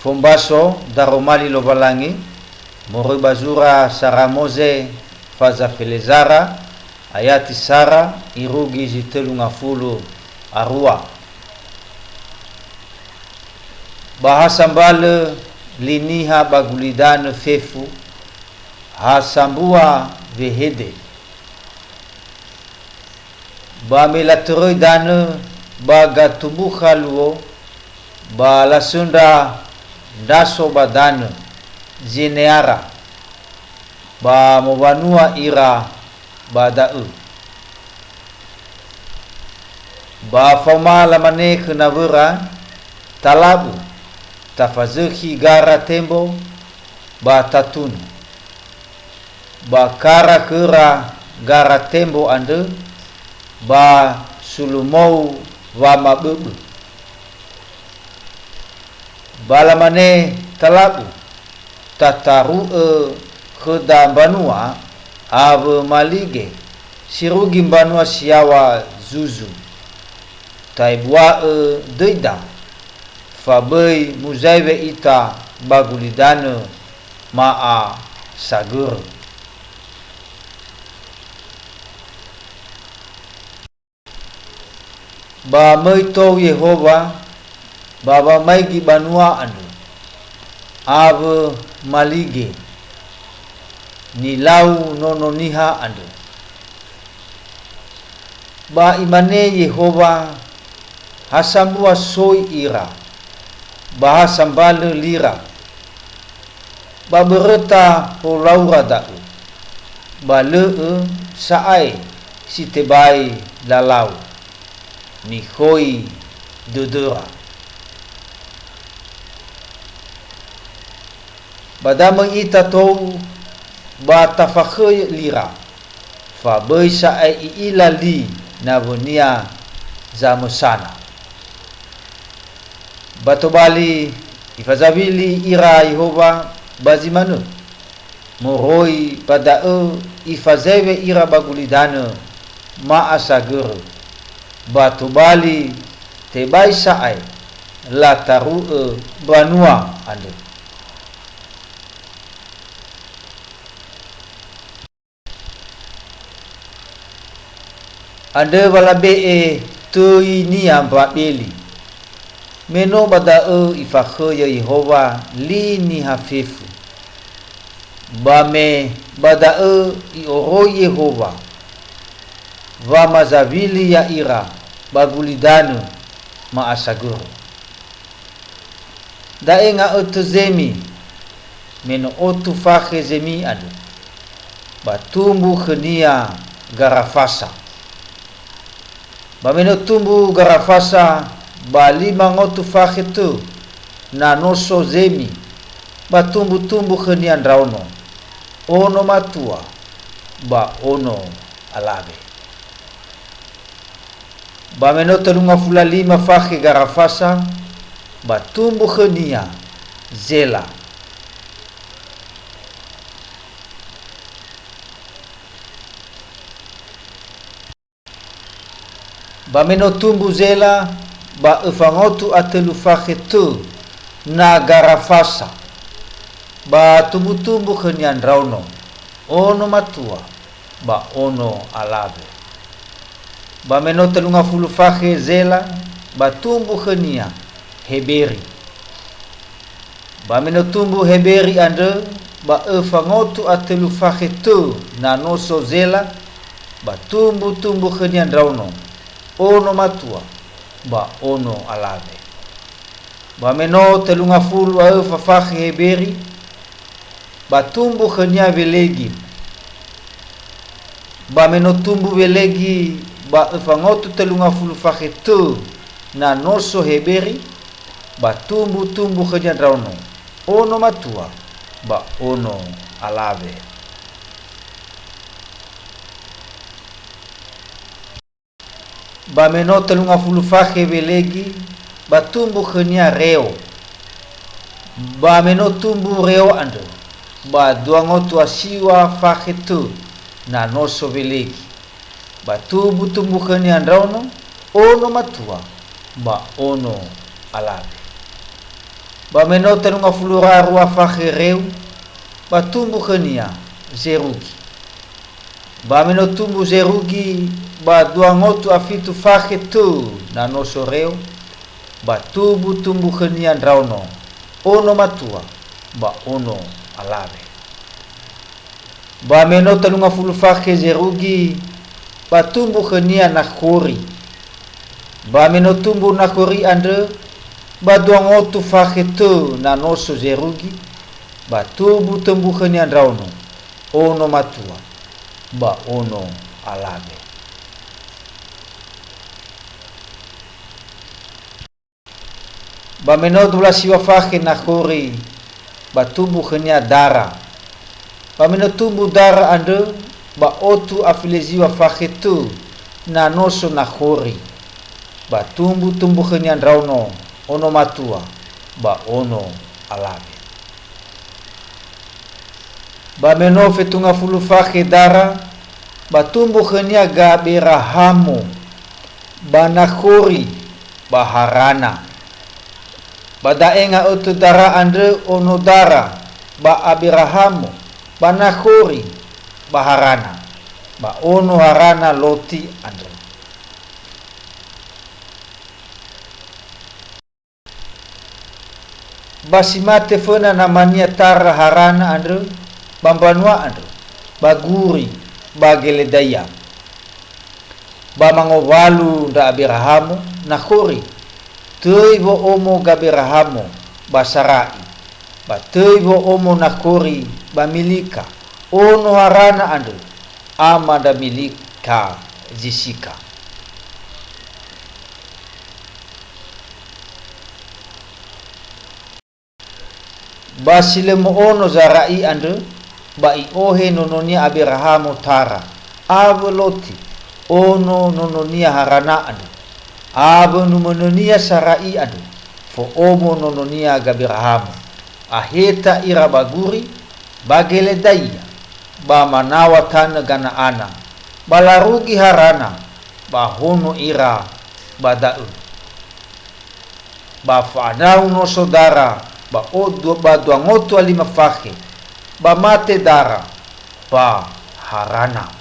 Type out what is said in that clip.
Fombaso daromali lovalangi moroi bazura saramoze faza felezara ayati sara irugi zitelu ngafulu arua bahasa mbale liniha bagulidane fefu hasambua vehede ba melateroi dane baga tubuha luo ba lasunda daso badane zineara ba mobanua ira badau ba fama lamane kenawera talabu tafazeki gara tembo ba tatun ba kara kera gara tembo ande ba sulumou wa mabubu balamane talabu tataru kheda banua ave malige sirugi banua siawa zuzu taibua deida fabai muzaive ita bagulidane maa sagur ba meito Yehova baba maigi banua anu ave malige nilau nononiha anu ba imane Yehova hasambua soi ira bahasa mbale lira ba bereta polaura dau ba le saai sitebai lalau ni khoi dodora badamang ita tou ba tafakhe lira fa bai saai ilali navonia zamusana batobali ifazabili ira Yehova bazimanu moroi pada ifazewe ira bagulidane ma asagur batobali tebai saai la taru banua ande ande wala be tu ini amba beli meno bada ifakhe Yehova lini hafifu bame bada i oro Yehova wa mazavili ya ira bagulidanu ma asagur daenga otuzemi meno otu fakhe zemi adu batumbu khenia garafasa bameno tumbu garafasa balima ngotu fakhetu na noso zemi batumbu khenia ndraono ono matua ba ono alabe bameno telunga fula lima fakhe garafasa batumbu khenia zela bameno tumbu zela ba efangotu atelu fakhetu na garafasa ba tumbu khenia ndraono ono matua ba ono alabe bameno telunga fulu fakhe zela batumbu khenia heberi bameno tumbu heberi ande ba efangotu atelu fakhetu na noso zela batumbu khenia ndraono ono matua ba ono alabe bameno telunga fulu fafakhe heberi batumbu khenia velegi bameno tumbu velegi ba efangotu telunga fulu fakhetu na noso heberi batumbu khenia ndraono ono matua ba ono alabe bameno telunga fulu fakhe velegi batumbu khenia reo bameno tumbu reo ande ba duangotu asiwa fakhetu na noso velegi batumbu khenia ndraono ono matua ba ono alabe ba menota nunga fulura rua fakhereu ba tumbu khania zerugi ba menotumbu zerugi ba dua ngotu afitu fakhe tu na noso reu ba tumbu khania drauno ono matua ba ono alave ba menota nunga fulu fakhe zerugi ba tumbu khania na khori ba menotumbu na khori ande ba dua ngotu fakhe tu na noso zerugi ba tumbu khania drauno ono matua ba ono alave ba menot bula siwa fakhe na khori ba tumbu khania dara ba menotumbu dara ande ba otu afileziwa fakhe tu na noso na khori ba tumbu khania drauno ono matua ba ono alave ba menofe tunga fulu fakhe dara ba tumbu khania ga berahamo ba nakhori ba harana ba daenga otu dara ande ono dara ba abirahamo ba nakhori ba harana ba ono harana loti ande basimate fena namanya tara harana ande bambanua ande baguri bageledaya ba mangowalu nda abirahamo nakhori teibo omo gabirahamo basarai ba teibo omo nakhori bamilika ono harana ande amada milika jisika basilemo ono zarai ande ba i ohe nononia abirahamo tara ave loti ono nononia harana ande ave numononia sarai ande fo omo nononia gabirahamo aheta ira baguri bageledaya ba manawa tana gana ana balarugi harana ba hono ira badau ba fanau no saudara ba dua ngotu alima fakhe ba mate dara ba harana